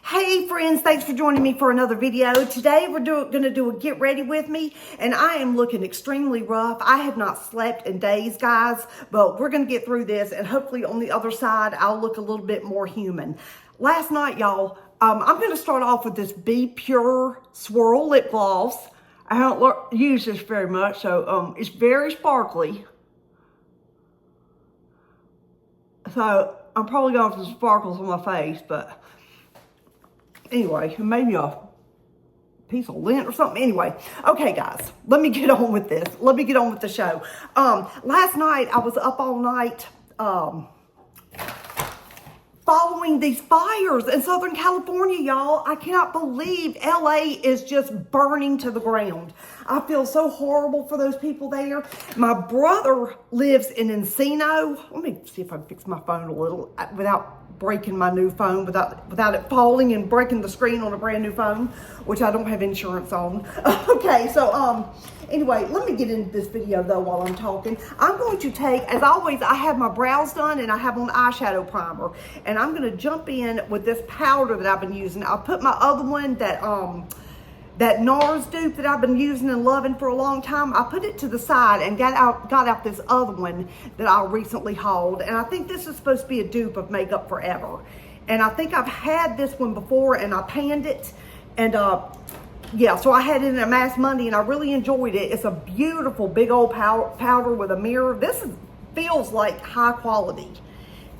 Hey friends, thanks for joining me for another video. Today we're going to do a get ready with me, and I am looking extremely rough. I have not slept in days, guys, but we're going to get through this, and hopefully on the other side I'll look a little bit more human. Last night, y'all, I'm going to start off with this Be Pure Swirl Lip Gloss. I don't use this very much, so it's very sparkly. So I'm probably going to have some sparkles on my face, but anyway, maybe a piece of lint or something. Anyway, okay, guys, let me get on with this. Let me get on with the show. Last night, I was up all night following these fires in Southern California, y'all. I cannot believe LA is just burning to the ground. I feel so horrible for those people there. My brother lives in Encino. Let me see if I can fix my phone a little without breaking my new phone, without it falling and breaking the screen on a brand new phone, which I don't have insurance on. Okay, so anyway, let me get into this video though while I'm talking. I'm going to take, as always, I have my brows done and I have on eyeshadow primer, and I'm going to jump in with this powder that I've been using. I'll put my other one, that NARS dupe that I've been using and loving for a long time, I put it to the side and got out this other one that I recently hauled. And I think this is supposed to be a dupe of Makeup Forever. And I think I've had this one before and I panned it. And yeah, so I had it in a Mass Monday and I really enjoyed it. It's a beautiful big old powder with a mirror. Feels like high quality.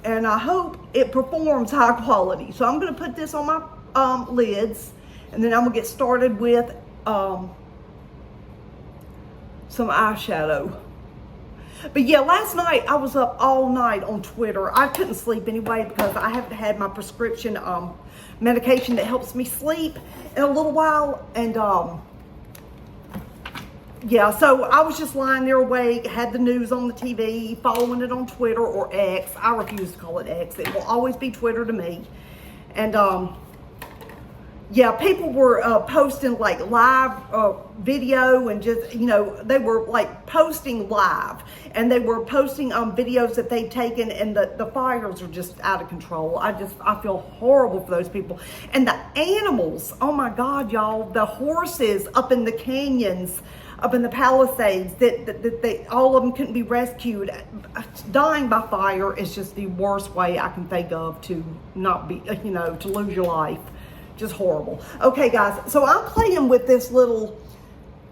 And I hope it performs high quality. So I'm gonna put this on my lids. And then I'm gonna get started with some eyeshadow. But yeah, last night I was up all night on Twitter. I couldn't sleep anyway because I haven't had my prescription medication that helps me sleep in a little while. And yeah, so I was just lying there awake, had the news on the TV, following it on Twitter or X. I refuse to call it X. It will always be Twitter to me. And yeah, people were posting like live video and just, you know, they were like posting live and they were posting videos that they'd taken, and the fires are just out of control. I feel horrible for those people. And the animals, oh my God, y'all, the horses up in the canyons, up in the Palisades, that all of them couldn't be rescued. Dying by fire is just the worst way I can think of to not be, you know, to lose your life. Just horrible. Okay, guys, so I'm playing with this little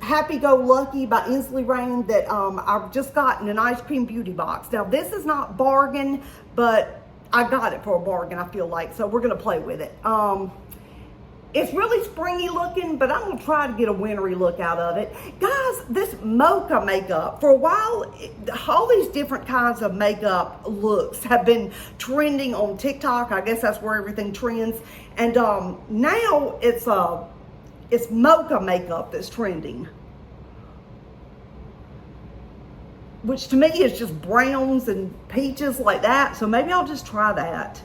Happy Go Lucky by Ensley Rain that I've just got in an ice cream beauty box. Now, this is not bargain, but I got it for a bargain, I feel like, so we're going to play with it. It's really springy looking, but I'm going to try to get a wintry look out of it. Guys, this mocha makeup, for a while, all these different kinds of makeup looks have been trending on TikTok. I guess that's where everything trends. And now it's mocha makeup that's trending, which to me is just browns and peaches like that. So maybe I'll just try that.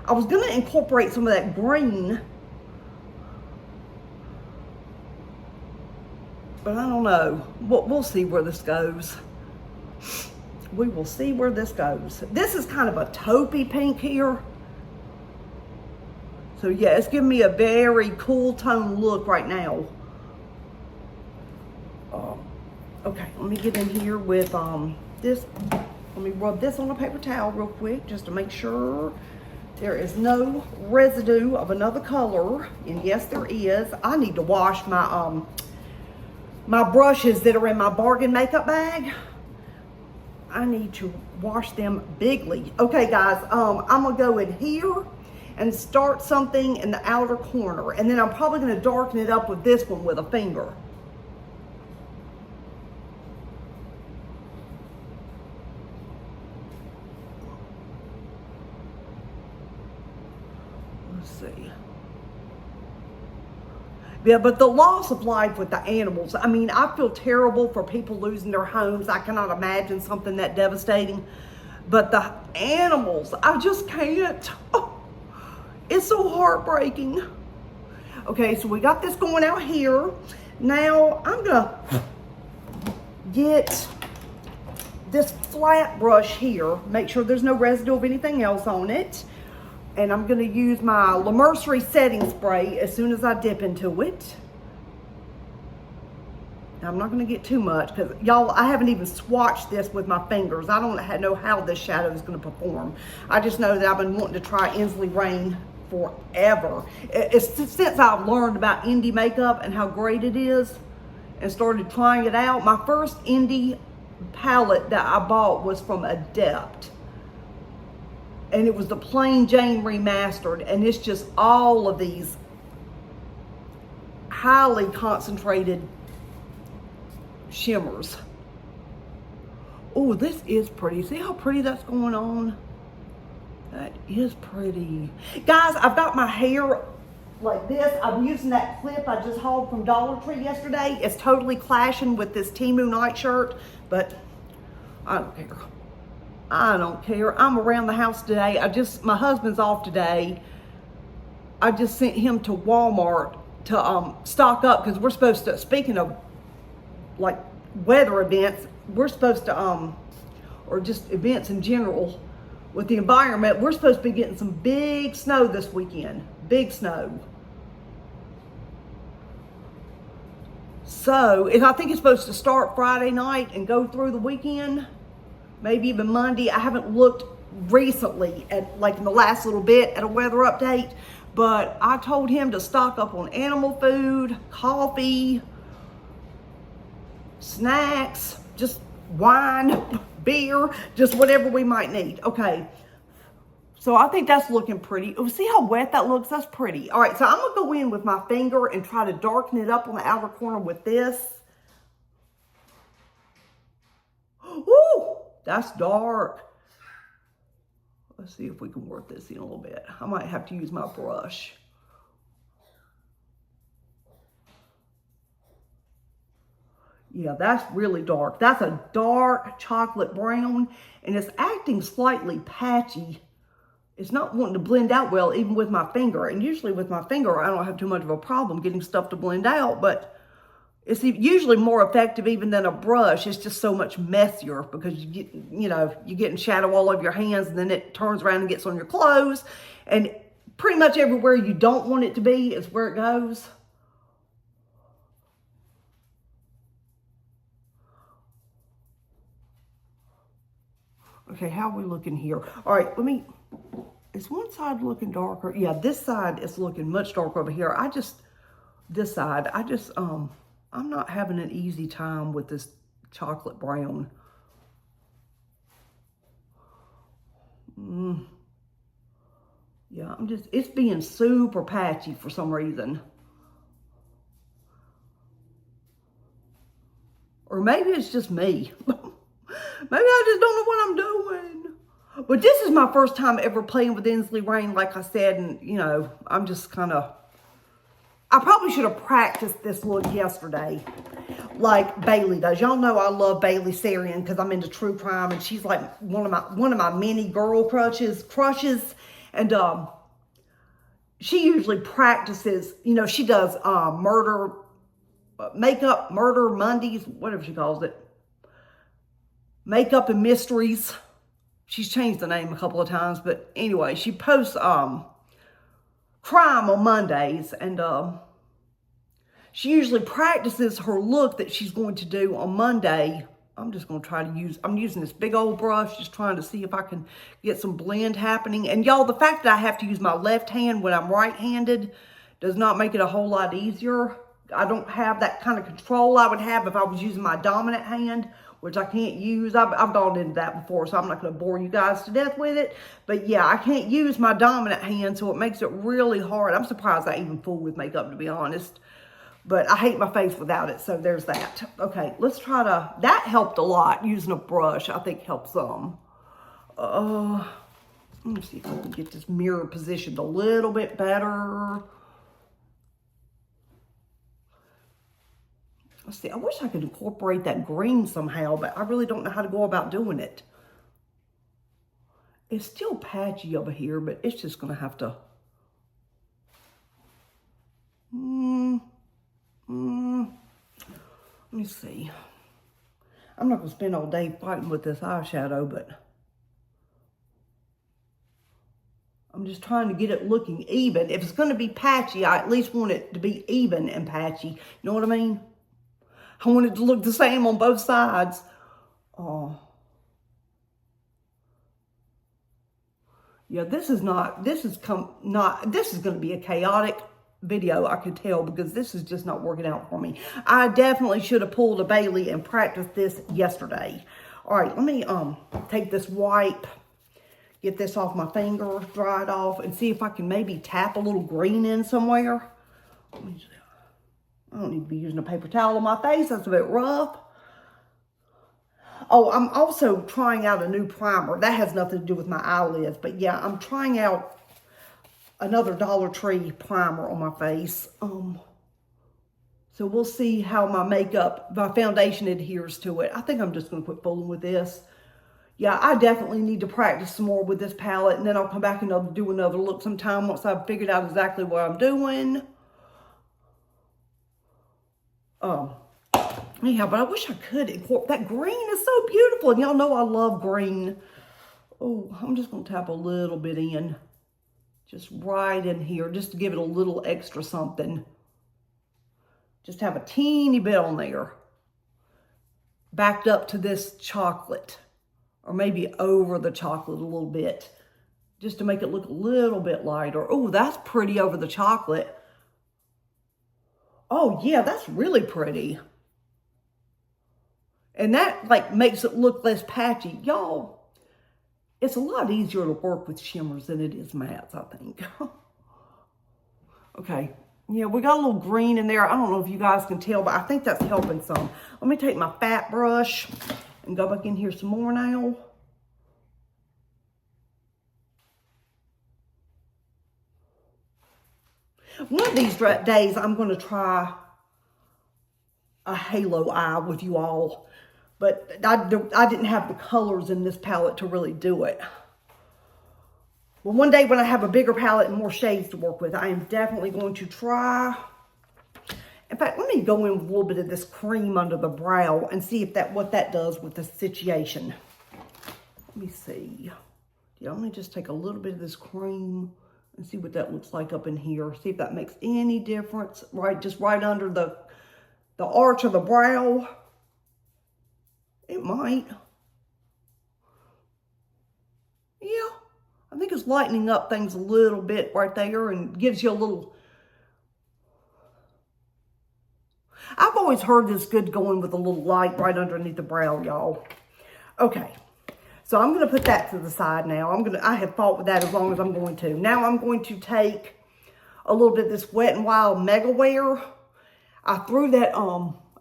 I was going to incorporate some of that green, but I don't know. We'll see where this goes. We will see where this goes. This is kind of a taupey pink here. So yeah, it's giving me a very cool tone look right now. Okay, let me get in here with this. Let me rub this on a paper towel real quick just to make sure there is no residue of another color. And yes, there is. I need to wash my my brushes that are in my bargain makeup bag. I need to wash them bigly. Okay, guys, I'm gonna go in here and start something in the outer corner, and then I'm probably gonna darken it up with this one with a finger. Let's see. Yeah, but the loss of life with the animals, I mean, I feel terrible for people losing their homes. I cannot imagine something that devastating. But the animals, I just can't. Oh, it's so heartbreaking. Okay, so we got this going out here. Now, I'm gonna get this flat brush here. Make sure there's no residue of anything else on it. And I'm going to use my La Mercerie setting spray as soon as I dip into it. Now, I'm not going to get too much because, y'all, I haven't even swatched this with my fingers. I don't know how this shadow is going to perform. I just know that I've been wanting to try Ensley Rain forever. It's since I've learned about indie makeup and how great it is and started trying it out. My first indie palette that I bought was from Adept. And it was the Plain Jane Remastered. And it's just all of these highly concentrated shimmers. Oh, this is pretty. See how pretty that's going on? That is pretty. Guys, I've got my hair like this. I'm using that clip I just hauled from Dollar Tree yesterday. It's totally clashing with this Temu nightshirt, but I don't care. I don't care. I'm around the house today. My husband's off today. I just sent him to Walmart to stock up because we're supposed to, speaking of like weather events, we're supposed to, or just events in general with the environment, we're supposed to be getting some big snow this weekend. Big snow. So, I think it's supposed to start Friday night and go through the weekend. Maybe even Monday. I haven't looked recently at, like in the last little bit, at a weather update, but I told him to stock up on animal food, coffee, snacks, just wine, beer, just whatever we might need. Okay, so I think that's looking pretty. Oh, see how wet that looks? That's pretty. All right, so I'm gonna go in with my finger and try to darken it up on the outer corner with this. Ooh, that's dark. Let's see if we can work this in a little bit. I might have to use my brush. Yeah, that's really dark. That's a dark chocolate brown, and it's acting slightly patchy. It's not wanting to blend out well, even with my finger. And usually with my finger, I don't have too much of a problem getting stuff to blend out, but it's usually more effective even than a brush. It's just so much messier because you get, you're getting shadow all over your hands, and then it turns around and gets on your clothes. And pretty much everywhere you don't want it to be is where it goes. Okay, how are we looking here? All right, is one side looking darker? Yeah, this side is looking much darker over here. This side, I'm not having an easy time with this chocolate brown. Yeah, it's being super patchy for some reason. Or maybe it's just me. Maybe I just don't know what I'm doing. But this is my first time ever playing with Ensley Rain, like I said, and, I'm just kind of... I probably should have practiced this look yesterday, like Bailey does. Y'all know I love Bailey Sarian because I'm into true crime, and she's like one of my many girl crushes. And she usually practices, she does murder Mondays, whatever she calls it. Makeup and mysteries. She's changed the name a couple of times, but anyway, she posts crime on Mondays, and she usually practices her look that she's going to do on Monday. I'm just going to try to I'm using this big old brush, just trying to see if I can get some blend happening. And y'all, the fact that I have to use my left hand when I'm right-handed does not make it a whole lot easier. I don't have that kind of control I would have if I was using my dominant hand, which I can't use. I've gone into that before, so I'm not going to bore you guys to death with it. But yeah, I can't use my dominant hand, so it makes it really hard. I'm surprised I even fool with makeup, to be honest. But I hate my face without it, so there's that. Okay, let's try to... That helped a lot. Using a brush, I think, helps some. Let me see if I can get this mirror positioned a little bit better. Let's see, I wish I could incorporate that green somehow, but I really don't know how to go about doing it. It's still patchy over here, but it's just going to have to... Let me see. I'm not going to spend all day fighting with this eyeshadow, but... I'm just trying to get it looking even. If it's going to be patchy, I at least want it to be even and patchy. You know what I mean? I want it to look the same on both sides. Yeah, this is going to be a chaotic video, I could tell, because this is just not working out for me. I definitely should have pulled a Bailey and practiced this yesterday. All right, let me take this wipe, get this off my finger, dry it off, and see if I can maybe tap a little green in somewhere. I don't need to be using a paper towel on my face. That's a bit rough. Oh, I'm also trying out a new primer. That has nothing to do with my eyelids. But yeah, I'm trying out another Dollar Tree primer on my face. So we'll see how my foundation adheres to it. I think I'm just going to quit fooling with this. Yeah, I definitely need to practice some more with this palette. And then I'll come back and do another look sometime once I've figured out exactly what I'm doing. Anyhow, but I wish I could incorporate. That green is so beautiful. And y'all know I love green. Oh, I'm just going to tap a little bit in. Just right in here. Just to give it a little extra something. Just have a teeny bit on there. Backed up to this chocolate. Or maybe over the chocolate a little bit. Just to make it look a little bit lighter. Oh, that's pretty over the chocolate. Oh, yeah, that's really pretty. And that, like, makes it look less patchy. Y'all, it's a lot easier to work with shimmers than it is mattes, I think. Okay. Yeah, we got a little green in there. I don't know if you guys can tell, but I think that's helping some. Let me take my fat brush and go back in here some more now. One of these days, I'm going to try a halo eye with you all. But I didn't have the colors in this palette to really do it. Well, one day when I have a bigger palette and more shades to work with, I am definitely going to try. In fact, let me go in with a little bit of this cream under the brow and see if what that does with the situation. Let me see. Yeah, let me just take a little bit of this cream and see what that looks like up in here. See if that makes any difference. Just right under the arch of the brow. It might. Yeah, I think it's lightening up things a little bit right there and gives you a little... I've always heard it's good going with a little light right underneath the brow, y'all. Okay, so I'm going to put that to the side now. I have fought with that as long as I'm going to. Now I'm going to take a little bit of this Wet n Wild Mega Wear.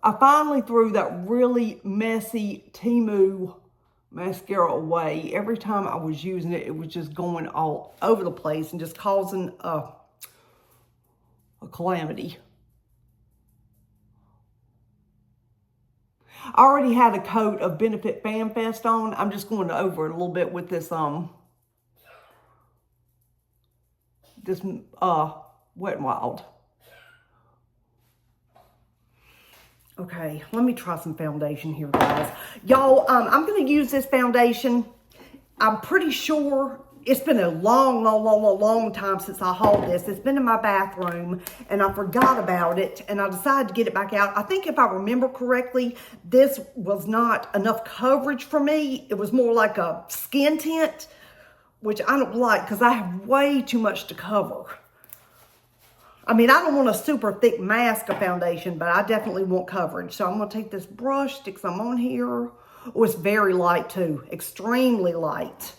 I finally threw that really messy Temu mascara away. Every time I was using it, it was just going all over the place and just causing a calamity. I already had a coat of Benefit Fan Fest on. I'm just going over it a little bit with this Wet n Wild. Okay, let me try some foundation here, guys. Y'all, I'm going to use this foundation. I'm pretty sure it's been a long time since I hauled this. It's been in my bathroom, and I forgot about it, and I decided to get it back out. I think if I remember correctly, this was not enough coverage for me. It was more like a skin tint, which I don't like because I have way too much to cover. I mean, I don't want a super thick mask of foundation, but I definitely want coverage. So I'm going to take this brush, stick some on here. Oh, it's very light too. Extremely light.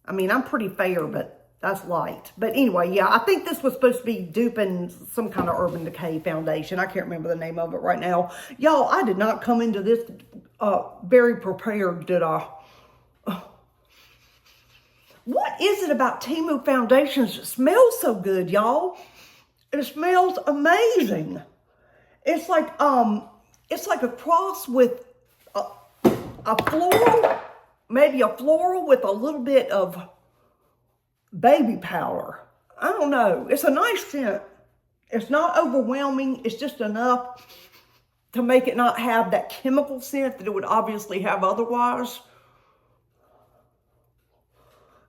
I mean, I'm pretty fair, but that's light. But anyway, yeah, I think this was supposed to be duping some kind of Urban Decay foundation. I can't remember the name of it right now. Y'all, I did not come into this very prepared, did I? What is it about Temu foundations that smells so good, y'all? It smells amazing. It's like a cross with a floral, maybe a floral with a little bit of baby powder. I don't know. It's a nice scent. It's not overwhelming. It's just enough to make it not have that chemical scent that it would obviously have otherwise.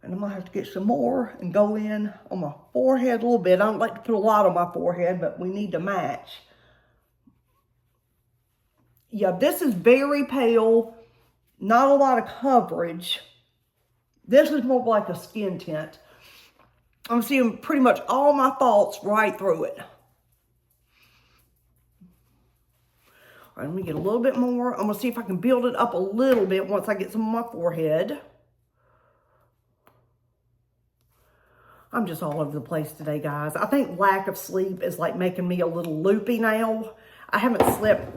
And I'm going to have to get some more and go in on my forehead a little bit. I don't like to put a lot on my forehead, but we need to match. Yeah, this is very pale. Not a lot of coverage. This is more like a skin tint. I'm seeing pretty much all my faults right through it. All right, let me get a little bit more. I'm going to see if I can build it up a little bit once I get some on my forehead. I'm just all over the place today, guys. I think lack of sleep is like making me a little loopy now. I haven't slept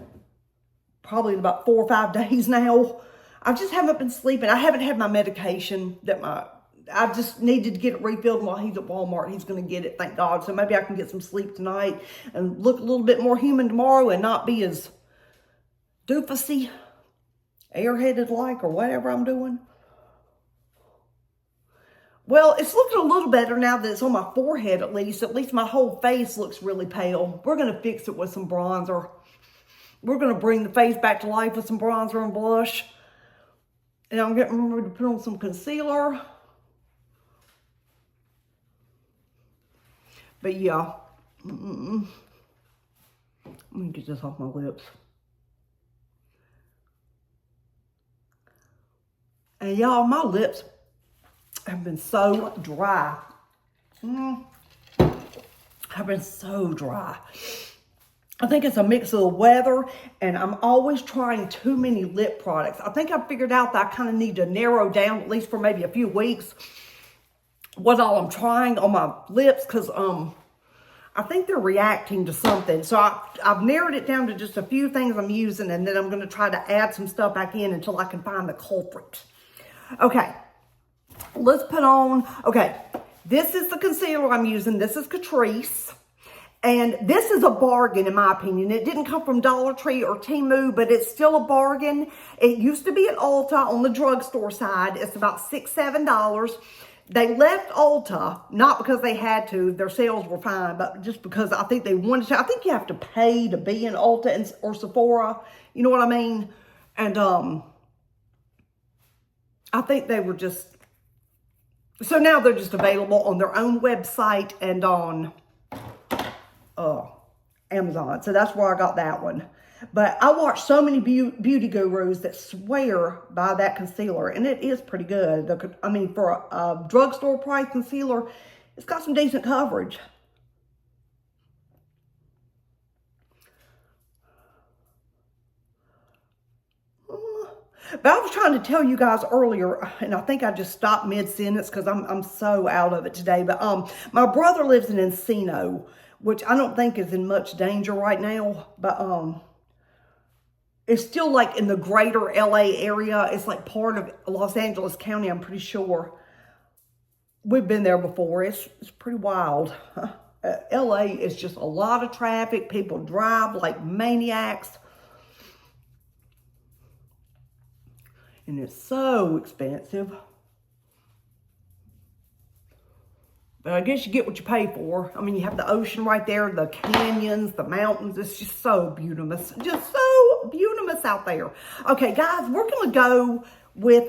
probably in about 4 or 5 days now. I just haven't been sleeping. I haven't had my medication that I just needed to get it refilled. While he's at Walmart, he's going to get it, thank God. So maybe I can get some sleep tonight and look a little bit more human tomorrow and not be as doofusy, airheaded like, or whatever I'm doing. Well, it's looking a little better now that it's on my forehead at least. At least my whole face looks really pale. We're going to fix it with some bronzer. We're going to bring the face back to life with some bronzer and blush. And I'm getting ready to put on some concealer. But yeah. Let me get this off my lips. And y'all, my lips have been so dry. Have been so dry. I think it's a mix of the weather, and I'm always trying too many lip products. I think I figured out that I kind of need to narrow down, at least for maybe a few weeks, what all I'm trying on my lips, because I think they're reacting to something. So I've narrowed it down to just a few things I'm using, and then I'm going to try to add some stuff back in until I can find the culprit. Okay, let's put on, okay, this is the concealer I'm using. This is Catrice. And this is a bargain, in my opinion. It didn't come from Dollar Tree or Temu, but it's still a bargain. It used to be at Ulta on the drugstore side. It's about $6, $7. They left Ulta, not because they had to. Their sales were fine, but just because I think they wanted to. I think you have to pay to be in Ulta or Sephora. You know what I mean? And I think they were just... So now they're just available on their own website and on... Amazon. So that's where I got that one. But I watch so many beauty gurus that swear by that concealer, and it is pretty good. I mean, for a drugstore price concealer, it's got some decent coverage. But I was trying to tell you guys earlier, and I think I just stopped mid-sentence because I'm so out of it today. But my brother lives in Encino, which I don't think is in much danger right now, but it's still like in the greater LA area. It's like part of Los Angeles County, I'm pretty sure. We've been there before. It's pretty wild. LA is just a lot of traffic. People drive like maniacs. And it's so expensive. But I guess you get what you pay for. I mean, you have the ocean right there, the canyons, the mountains. It's just so beautiful. Just so beautiful out there. Okay, guys, we're going to go with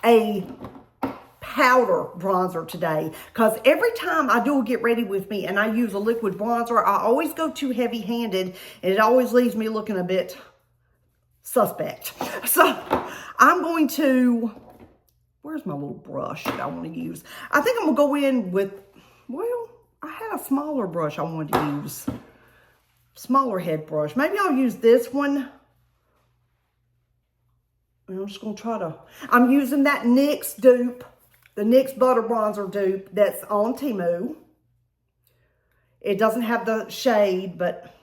a powder bronzer today. Because every time I do a get ready with me and I use a liquid bronzer, I always go too heavy-handed. And it always leaves me looking a bit suspect. So I'm going to... Where's my little brush that I want to use? I think I'm going to go in with, well, I had a smaller brush I wanted to use. Smaller head brush. Maybe I'll use this one. And I'm just going to try to, I'm using that NYX dupe, the NYX Butter Bronzer dupe that's on Temu. It doesn't have the shade, but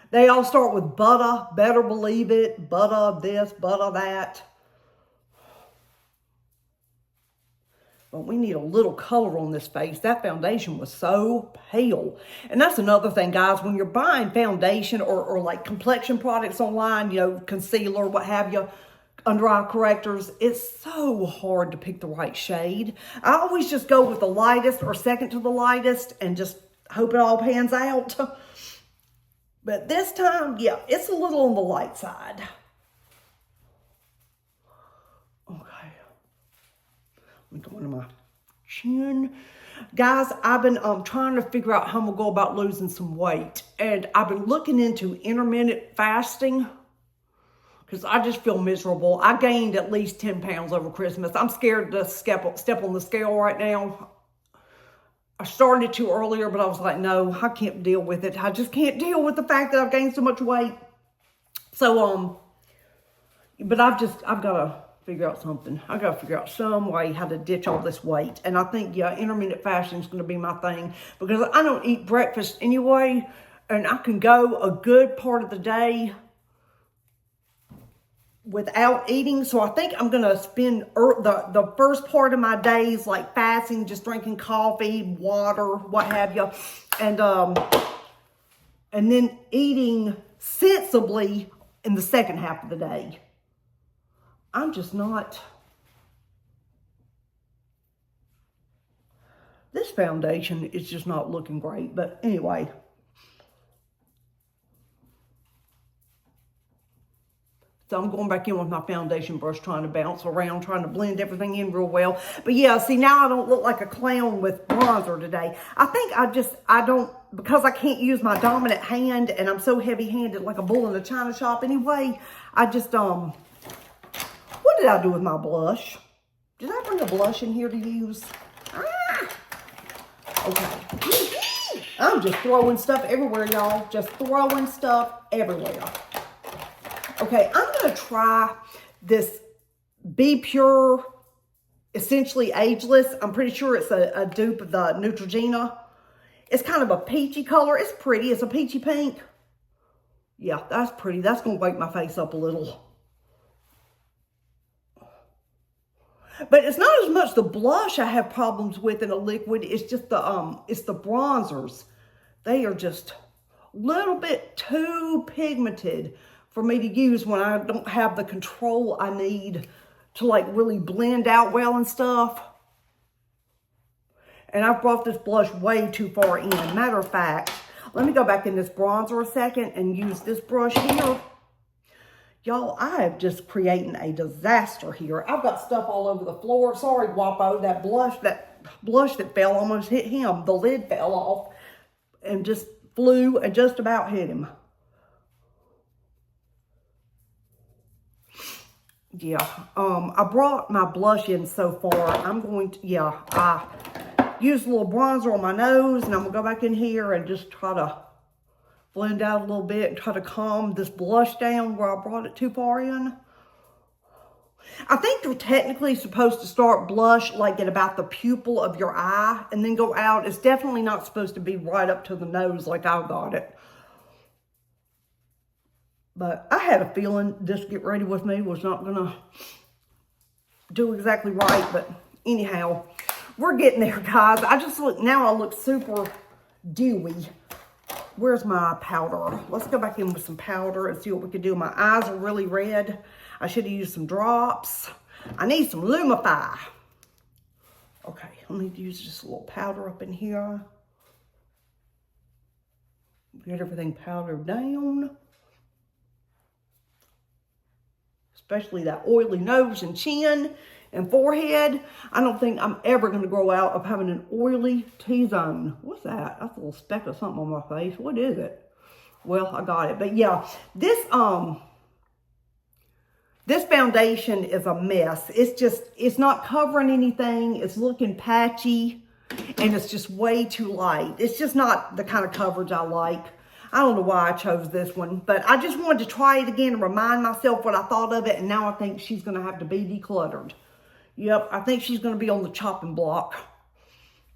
they all start with butter. Better believe it. Butter this, butter that. But we need a little color on this face. That foundation was so pale. And that's another thing, guys. When you're buying foundation or like complexion products online, you know, concealer, what have you, under eye correctors, it's so hard to pick the right shade. I always just go with the lightest or second to the lightest and just hope it all pans out. But this time, yeah, it's a little on the light side. Okay. me go into my chin. Guys, I've been trying to figure out how I'm going to go about losing some weight. And I've been looking into intermittent fasting because I just feel miserable. I gained at least 10 pounds over Christmas. I'm scared to step on the scale right now. I started to earlier, but I was like, no, I can't deal with it. I just can't deal with the fact that I've gained so much weight. So, but I've got to figure out something. I got to figure out some way how to ditch all this weight. And I think, yeah, intermittent fasting is going to be my thing because I don't eat breakfast anyway. And I can go a good part of the day without eating. So I think I'm going to spend the first part of my days like fasting, just drinking coffee, water, what have you. And then eating sensibly in the second half of the day. I'm just not. This foundation is just not looking great. But anyway. So I'm going back in with my foundation brush, trying to bounce around, trying to blend everything in real well. But yeah, see, now I don't look like a clown with bronzer today. I think I don't, because I can't use my dominant hand and I'm so heavy-handed like a bull in a china shop anyway, I just, what did I do with my blush? Did I bring a blush in here to use? Okay. I'm just throwing stuff everywhere, y'all. Just throwing stuff everywhere. Okay, I'm going to try this Be Pure, Essentially Ageless. I'm pretty sure it's a dupe of the Neutrogena. It's kind of a peachy color. It's pretty. It's a peachy pink. Yeah, that's pretty. That's going to wake my face up a little. But it's not as much the blush I have problems with in a liquid. It's just it's the bronzers. They are just a little bit too pigmented for me to use when I don't have the control I need to like really blend out well and stuff. And I've brought this blush way too far in. Matter of fact, let me go back in this bronzer a second and use this brush here. Y'all, I am just creating a disaster here. I've got stuff all over the floor. Sorry, Guapo, that blush that fell almost hit him. The lid fell off and just flew and just about hit him. Yeah, I brought my blush in so far. I'm going to, yeah, I used a little bronzer on my nose and I'm gonna go back in here and just try to blend out a little bit and try to calm this blush down where I brought it too far in. I think they're technically supposed to start blush like at about the pupil of your eye and then go out. It's definitely not supposed to be right up to the nose like I got it. But I had a feeling this Get Ready With Me was not going to do exactly right. But anyhow, we're getting there, guys. Now I look super dewy. Where's my powder? Let's go back in with some powder and see what we can do. My eyes are really red. I should have used some drops. I need some Lumify. Okay, I need to use just a little powder up in here. Get everything powdered down. Especially that oily nose and chin and forehead. I don't think I'm ever going to grow out of having an oily T-zone. What's that? That's a little speck of something on my face. What is it? Well, I got it. But yeah, this foundation is a mess. It's not covering anything. It's looking patchy and it's just way too light. It's just not the kind of coverage I like. I don't know why I chose this one, but I just wanted to try it again and remind myself what I thought of it. And now I think she's going to have to be decluttered. Yep, I think she's going to be on the chopping block.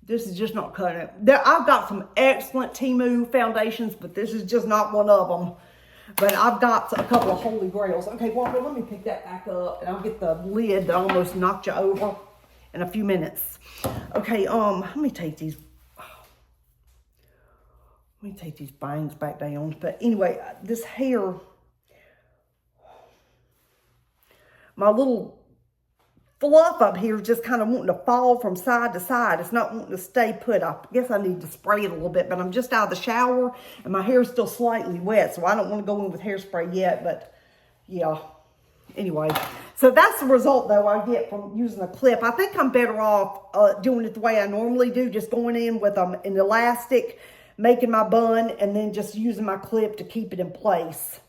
This is just not cutting it. I've got some excellent Temu foundations, but this is just not one of them. But I've got a couple of holy grails. Okay, Walker, let me pick that back up, and I'll get the lid that almost knocked you over in a few minutes. Okay, let me take these. Let me take these bangs back down. But anyway, this hair, my little fluff up here is just kind of wanting to fall from side to side. It's not wanting to stay put. I guess I need to spray it a little bit, but I'm just out of the shower and my hair is still slightly wet, so I don't want to go in with hairspray yet, but yeah. Anyway, so that's the result, though, I get from using a clip. I think I'm better off doing it the way I normally do, just going in with an elastic, making my bun, and then just using my clip to keep it in place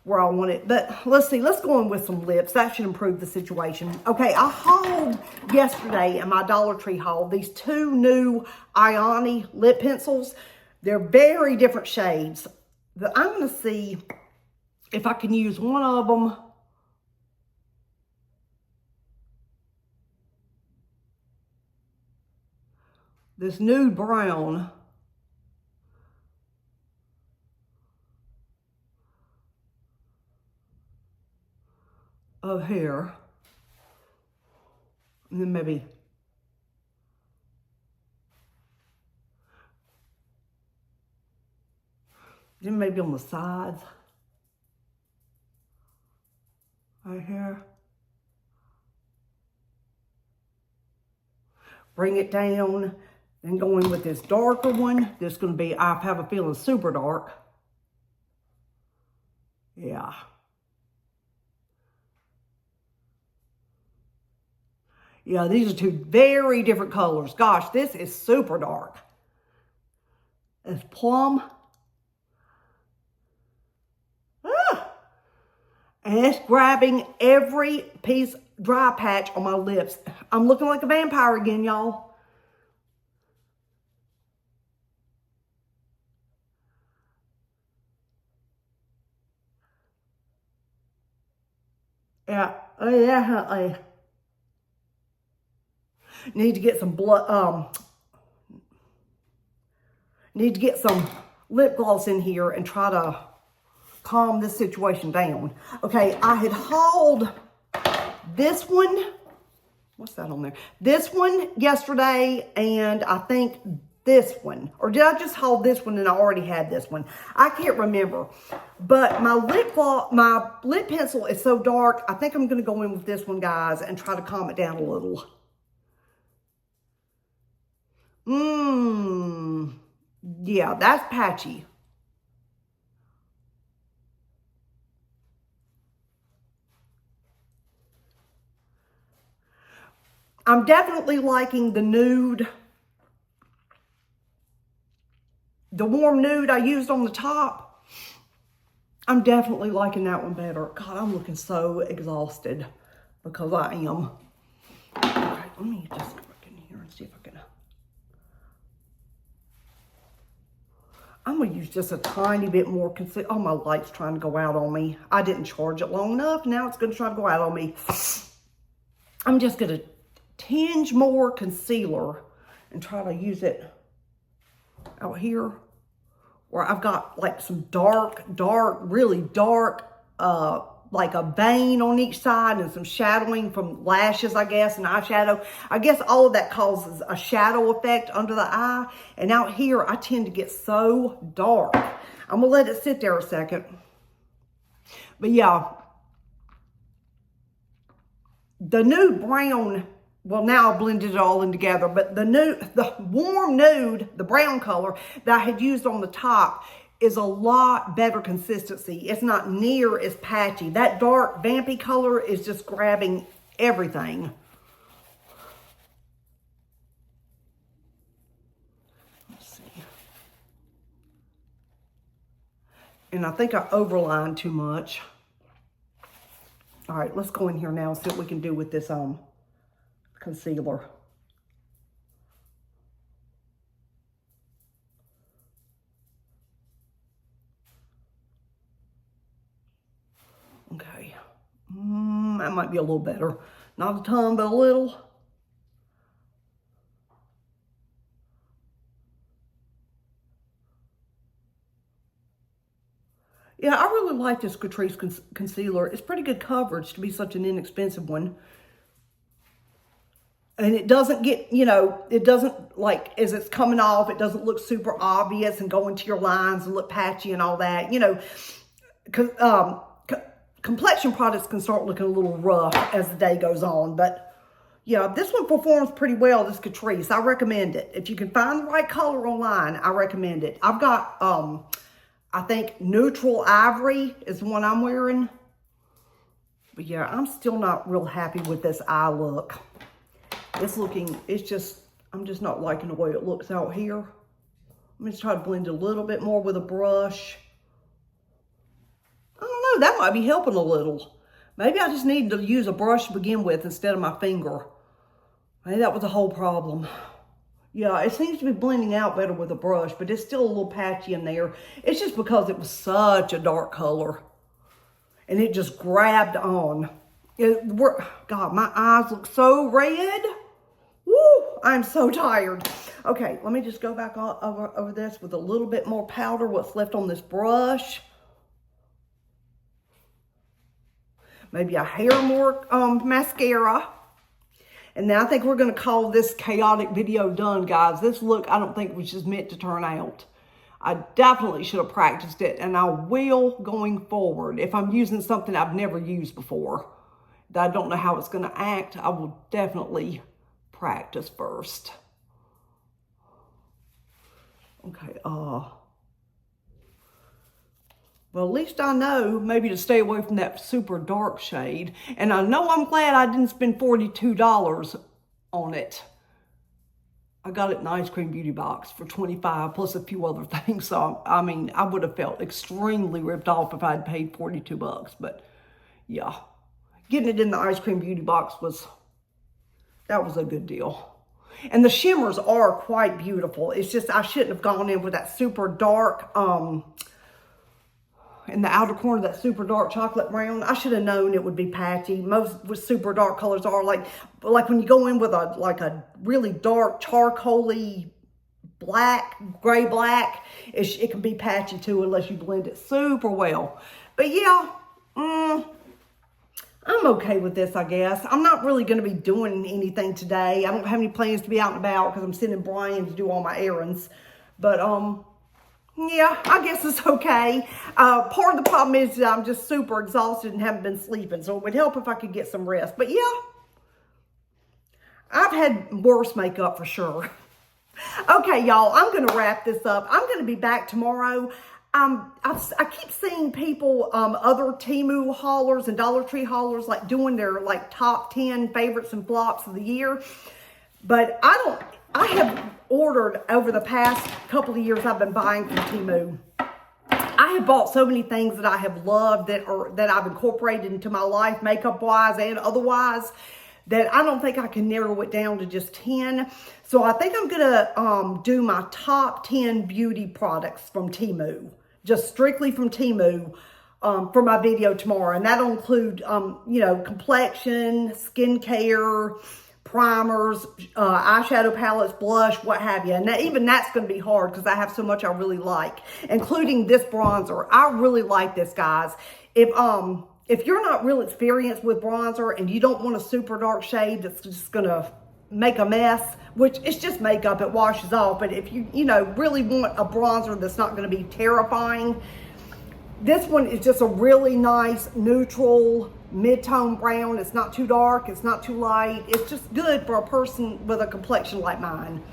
where I want it. But let's see, let's go in with some lips. That should improve the situation. Okay, I hauled yesterday in my Dollar Tree haul these 2 new Ioni lip pencils. They're very different shades. But I'm going to see if I can use one of them. This nude brown. Of here. And then maybe on the sides. Right here. Bring it down. Then go in with this darker one. This is going to be, I have a feeling, super dark. Yeah. Yeah, these are 2 very different colors. Gosh, this is super dark. It's plum. Ah! And it's grabbing every piece, dry patch on my lips. I'm looking like a vampire again, y'all. Yeah, definitely. Need to get some need to get some lip gloss in here and try to calm this situation down. Okay, I had hauled this one. What's that on there? This one yesterday, and I think this one. Or did I just haul this one and I already had this one? I can't remember. But my lip pencil is so dark, I think I'm going to go in with this one, guys, and try to calm it down a little. Yeah, that's patchy. I'm definitely liking the nude. The warm nude I used on the top. I'm definitely liking that one better. God, I'm looking so exhausted because I am. All right, let me just look in here and see if I can. I'm going to use just a tiny bit more concealer. Oh, my light's trying to go out on me. I didn't charge it long enough. Now it's going to try to go out on me. I'm just going to tinge more concealer and try to use it out here where I've got like some dark, really dark, like a vein on each side and some shadowing from lashes, I guess, and eyeshadow. I guess all of that causes a shadow effect under the eye. And out here, I tend to get so dark. I'm gonna let it sit there a second. But yeah, the nude brown, well, now I blended it all in together, but the warm nude, the brown color that I had used on the top is a lot better consistency. It's not near as patchy. That dark vampy color is just grabbing everything. Let's see. And I think I overlined too much. All right, let's go in here now and see what we can do with this concealer. Okay, that might be a little better. Not a ton, but a little. Yeah, I really like this Catrice concealer. It's pretty good coverage to be such an inexpensive one. And it doesn't get, you know, it doesn't, like, as it's coming off, it doesn't look super obvious and go into your lines and look patchy and all that. You know, complexion products can start looking a little rough as the day goes on. But, yeah, this one performs pretty well, this Catrice. I recommend it. If you can find the right color online, I recommend it. I've got, I think, Neutral Ivory is the one I'm wearing. But yeah, I'm still not real happy with this eye look. I'm just not liking the way it looks out here. I'm just trying to blend it a little bit more with a brush. I don't know, that might be helping a little. Maybe I just need to use a brush to begin with instead of my finger. Maybe that was the whole problem. Yeah, it seems to be blending out better with a brush, but it's still a little patchy in there. It's just because it was such a dark color. And it just grabbed on. God, my eyes look so red. Woo, I'm so tired. Okay, let me just go back over this with a little bit more powder, what's left on this brush. Maybe a hair more mascara. And then I think we're going to call this chaotic video done, guys. This look, I don't think was just meant to turn out. I definitely should have practiced it, and I will going forward. If I'm using something I've never used before, that I don't know how it's going to act, I will definitely practice first. Okay, well, at least I know maybe to stay away from that super dark shade. And I know I'm glad I didn't spend $42 on it. I got it in the Ice Cream Beauty box for $25 plus a few other things. So, I mean, I would have felt extremely ripped off if I'd paid $42. But, yeah, getting it in the Ice Cream Beauty box that was a good deal. And the shimmers are quite beautiful. It's just I shouldn't have gone in with that super dark, in the outer corner, that super dark chocolate brown. I should have known it would be patchy. Most with super dark colors are like when you go in with a really dark charcoaly black, gray black, it can be patchy too unless you blend it super well. But yeah, I'm okay with this, I guess. I'm not really going to be doing anything today. I don't have any plans to be out and about because I'm sending Brian to do all my errands. But, yeah, I guess it's okay. Part of the problem is that I'm just super exhausted and haven't been sleeping. So it would help if I could get some rest. But yeah, I've had worse makeup for sure. Okay, y'all, I'm going to wrap this up. I'm going to be back tomorrow. I keep seeing people, other Temu haulers and Dollar Tree haulers, like doing their top 10 favorites and flops of the year. But I have ordered over the past couple of years I've been buying from Temu. I have bought so many things that I have loved that I've incorporated into my life, makeup-wise and otherwise, that I don't think I can narrow it down to just 10. So I think I'm going to do my top 10 beauty products from Temu, just strictly from Temu, for my video tomorrow. And that'll include, complexion, skincare, primers, eyeshadow palettes, blush, what have you. And even that's going to be hard because I have so much I really like, including this bronzer. I really like this, guys. If you're not real experienced with bronzer and you don't want a super dark shade that's just going to make a mess, which it's just makeup, it washes off. But if you really want a bronzer that's not going to be terrifying, this one is just a really nice neutral mid-tone brown. It's not too dark, it's not too light. It's just good for a person with a complexion like mine.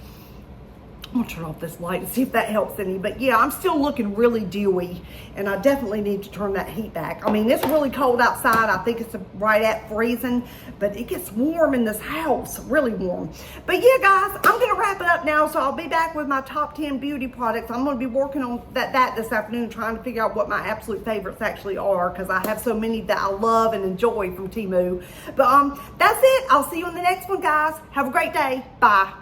I'm gonna turn off this light and see if that helps any. But yeah, I'm still looking really dewy, and I definitely need to turn that heat back. I mean, it's really cold outside. I think it's right at freezing, but it gets warm in this house, really warm. But yeah, guys, I'm gonna wrap it up now. So I'll be back with my top 10 beauty products. I'm gonna be working on that this afternoon, trying to figure out what my absolute favorites actually are, because I have so many that I love and enjoy from Temu. But that's it. I'll see you on the next one, guys. Have a great day. Bye.